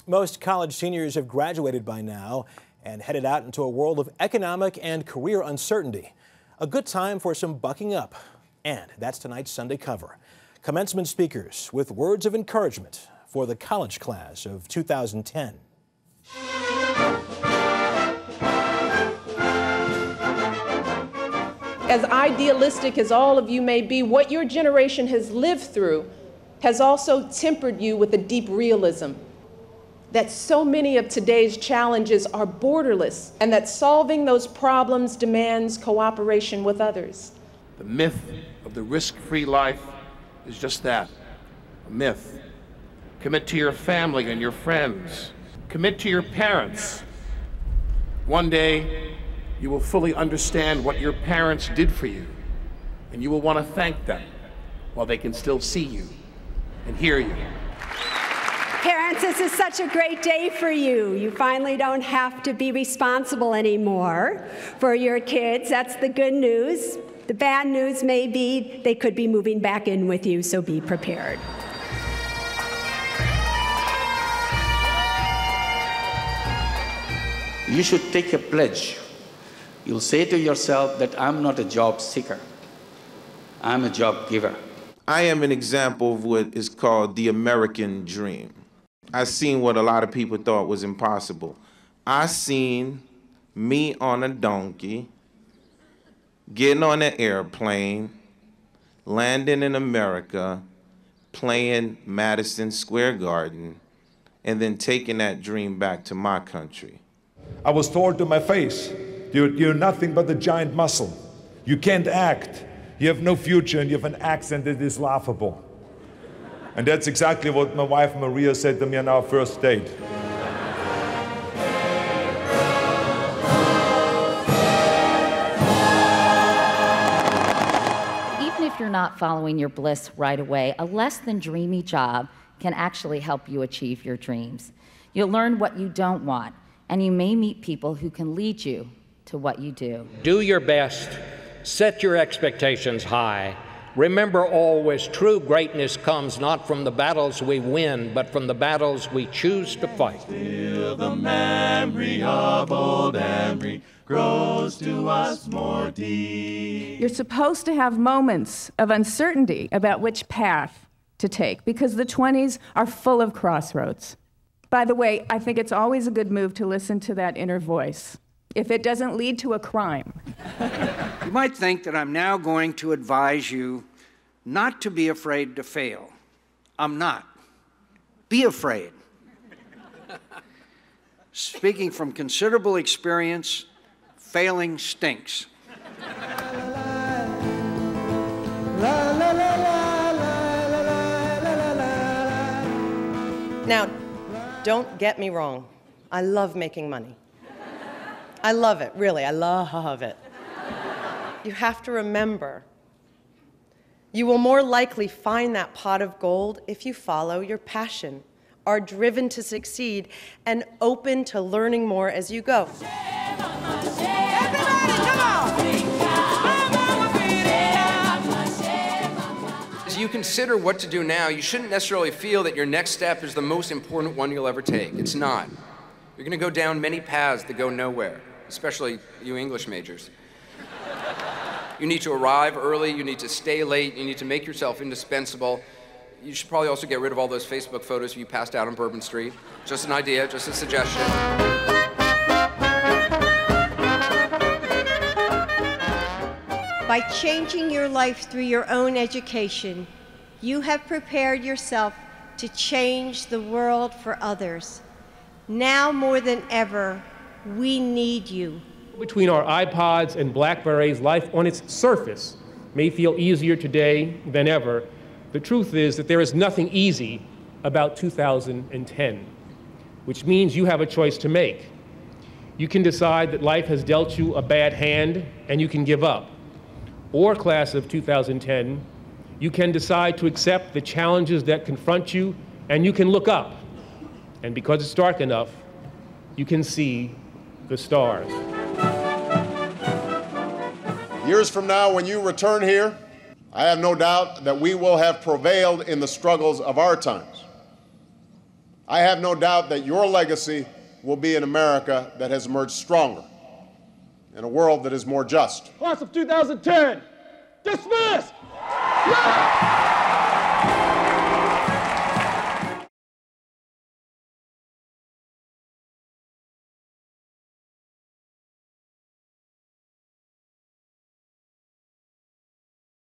Most college seniors have graduated by now and headed out into a world of economic and career uncertainty. A good time for some bucking up. And that's tonight's Sunday cover. Commencement speakers with words of encouragement for the college class of 2010. As idealistic as all of you may be, what your generation has lived through has also tempered you with a deep realism that so many of today's challenges are borderless and that solving those problems demands cooperation with others. The myth of the risk-free life is just that, a myth. Commit to your family and your friends. Commit to your parents. One day, you will fully understand what your parents did for you, and you will want to thank them while they can still see you and hear you. Parents, this is such a great day for you. You finally don't have to be responsible anymore for your kids. That's the good news. The bad news may be they could be moving back in with you, so be prepared. You should take a pledge. You'll say to yourself that I'm not a job seeker. I'm a job giver. I am an example of what is called the American dream. I seen what a lot of people thought was impossible. I seen me on a donkey, getting on an airplane, landing in America, playing Madison Square Garden, and then taking that dream back to my country. I was told to my face, you're nothing but a giant muscle. You can't act. You have no future and you have an accent that is laughable. And that's exactly what my wife Maria said to me on our first date. Even if you're not following your bliss right away, a less than dreamy job can actually help you achieve your dreams. You'll learn what you don't want, and you may meet people who can lead you to what you do. Do your best. Set your expectations high. Remember always, true greatness comes not from the battles we win, but from the battles we choose to fight. Still the memory of old Embry grows to us more deep. You're supposed to have moments of uncertainty about which path to take, because the 20s are full of crossroads. By the way, I think it's always a good move to listen to that inner voice, if it doesn't lead to a crime. You might think that I'm now going to advise you not to be afraid to fail. I'm not. Be afraid. Speaking from considerable experience, failing stinks. Now, don't get me wrong. I love making money. I love it, really, I love it. You have to remember, you will more likely find that pot of gold if you follow your passion, are driven to succeed, and open to learning more as you go. As you consider what to do now, you shouldn't necessarily feel that your next step is the most important one you'll ever take. It's not. You're going to go down many paths that go nowhere, especially you English majors. You need to arrive early, you need to stay late, you need to make yourself indispensable. You should probably also get rid of all those Facebook photos of you passed out on Bourbon Street. Just an idea, just a suggestion. By changing your life through your own education, you have prepared yourself to change the world for others. Now more than ever, we need you. Between our iPods and BlackBerries, life on its surface may feel easier today than ever. The truth is that there is nothing easy about 2010, which means you have a choice to make. You can decide that life has dealt you a bad hand and you can give up. Or, class of 2010, you can decide to accept the challenges that confront you and you can look up. And because it's dark enough, you can see the stars. Years from now, when you return here, I have no doubt that we will have prevailed in the struggles of our times. I have no doubt that your legacy will be an America that has emerged stronger, in a world that is more just. Class of 2010, dismissed! Yeah!